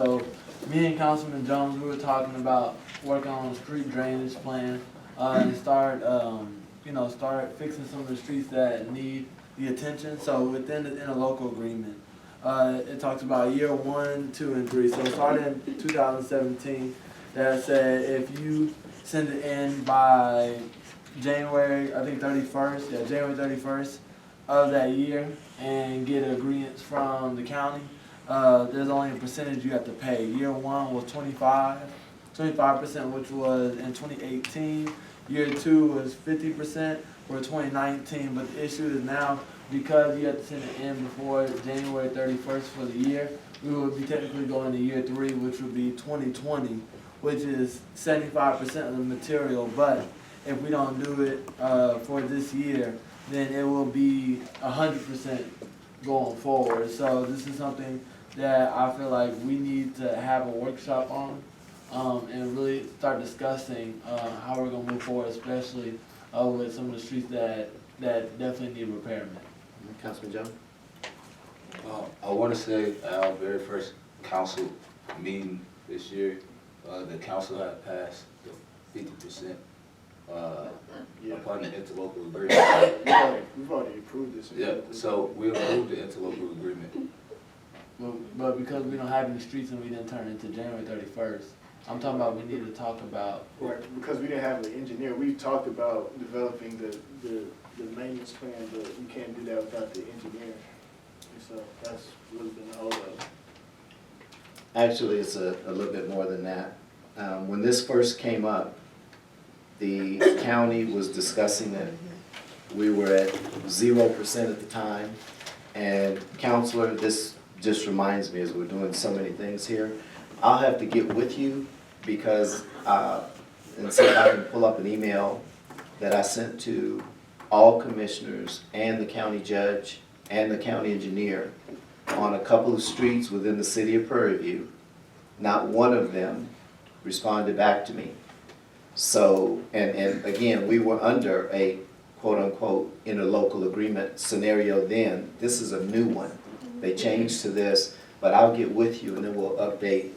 So me and Councilman Jones, we were talking about working on a street drainage plan and start fixing some of the streets that need the attention. So within the interlocal agreement, it talks about year 1, 2, and 3. So starting in 2017, that said if you send it in by January, I think 31st, January 31st of that year, and get agreements from the county, there's only a percentage you have to pay. Year 1 was 25%, which was in 2018. Year 2 was 50% for 2019. But the issue is now, because you have to send it in before January 31st for the year, we would be technically going to year 3, which would be 2020, which is 75% of the material. But if we don't do it for this year, then it will be 100% going forward. So this is something that I feel like we need to have a workshop on and really start discussing how we're going to move forward, especially with some of the streets that definitely need repairment. Councilman Jones? I want to say our very first council meeting this year, the council had passed the 50% upon the interlocal agreement. We've already approved this. Yeah, so we approved the interlocal agreement. But because we don't have any streets and we didn't turn it into January 31st, I'm talking about we need to talk about. Right, because we didn't have an engineer. We talked about developing the maintenance plan, but we can't do that without the engineer. And so that's really been the holdup. Actually, it's a little bit more than that. When this first came up, the county was discussing it. We were at 0% at the time. And Counselor, this just reminds me, as we're doing so many things here, I'll have to get with you because, and see if I can pull up an email that I sent to all commissioners and the county judge and the county engineer on a couple of streets within the city of Prairie View. Not one of them responded back to me. So, and again, we were under a quote-unquote interlocal agreement scenario then. This is a new one. They changed to this, but I'll get with you and then we'll update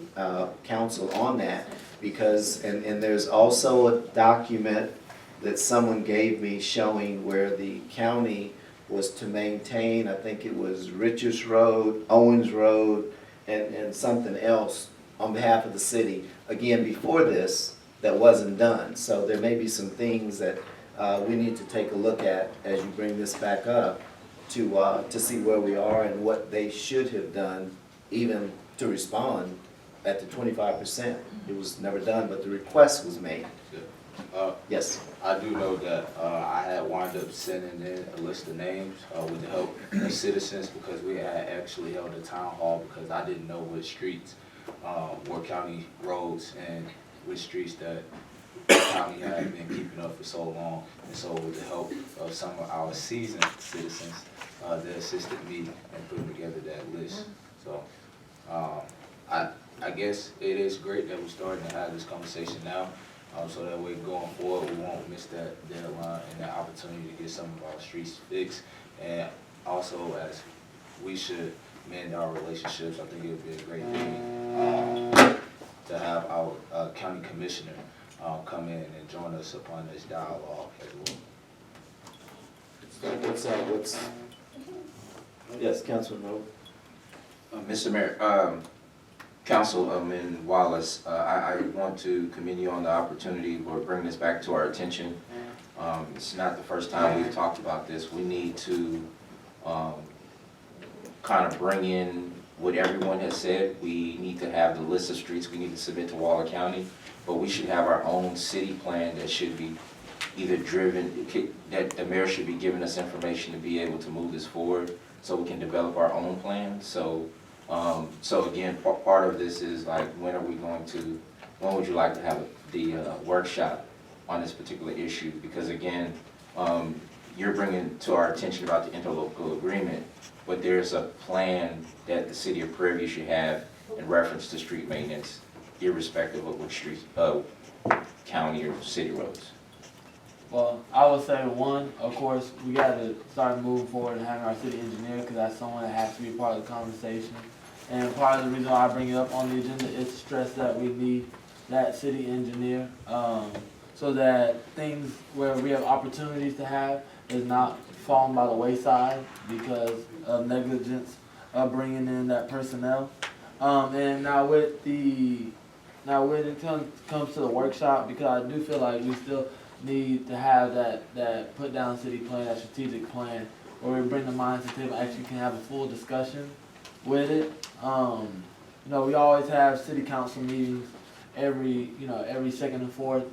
council on that because, and there's also a document that someone gave me showing where the county was to maintain, I think it was Richards Road, Owens Road, and something else on behalf of the city. Again, before this, that wasn't done. So there may be some things that we need to take a look at as you bring this back up to see where we are and what they should have done even to respond at the 25%. It was never done, but the request was made. Yes. I do know that I had wound up sending in a list of names with the help of citizens because we had actually held a town hall because I didn't know which streets were county roads and which streets that the county had been keeping up for so long. And so with the help of some of our seasoned citizens, they assisted me in putting together that list. So I guess it is great that we're starting to have this conversation now. So that way going forward, we won't miss that deadline and that opportunity to get some of our streets fixed. And also, as we should mend our relationships, I think it would be a great thing to have our county commissioner come in and join us upon this dialogue as well. Yes, Councilman Rowe. Mr. Mayor, Councilman Wallace, I want to commend you on the opportunity for bringing this back to our attention. It's not the first time we've talked about this. We need to kind of bring in what everyone has said. We need to have the list of streets we need to submit to Waller County, but we should have our own city plan that should be either driven, that the mayor should be giving us information to be able to move this forward so we can develop our own plan. So again, part of this is like, when would you like to have the workshop on this particular issue? Because again, you're bringing to our attention about the interlocal agreement, but there's a plan that the city of Prairie should have in reference to street maintenance, irrespective of which streets, county or city roads. Well, I would say one, of course, we got to start moving forward and having our city engineer because that's someone that has to be part of the conversation. And part of the reason why I bring it up on the agenda is to stress that we need that city engineer, so that things where we have opportunities to have is not falling by the wayside because of negligence of bringing in that personnel. And now when it comes to the workshop, because I do feel like we still need to have that put down city plan, that strategic plan, where we bring the minds to the table, actually can have a full discussion with it. We always have city council meetings every second and fourth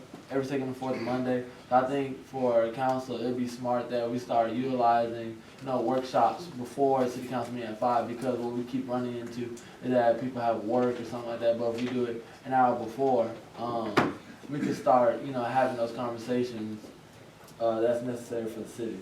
Monday. So I think for council, it'd be smart that we start utilizing, workshops before city council meeting at 5, because what we keep running into is that people have work or something like that, but if we do it an hour before, we can start, having those conversations, that's necessary for the city.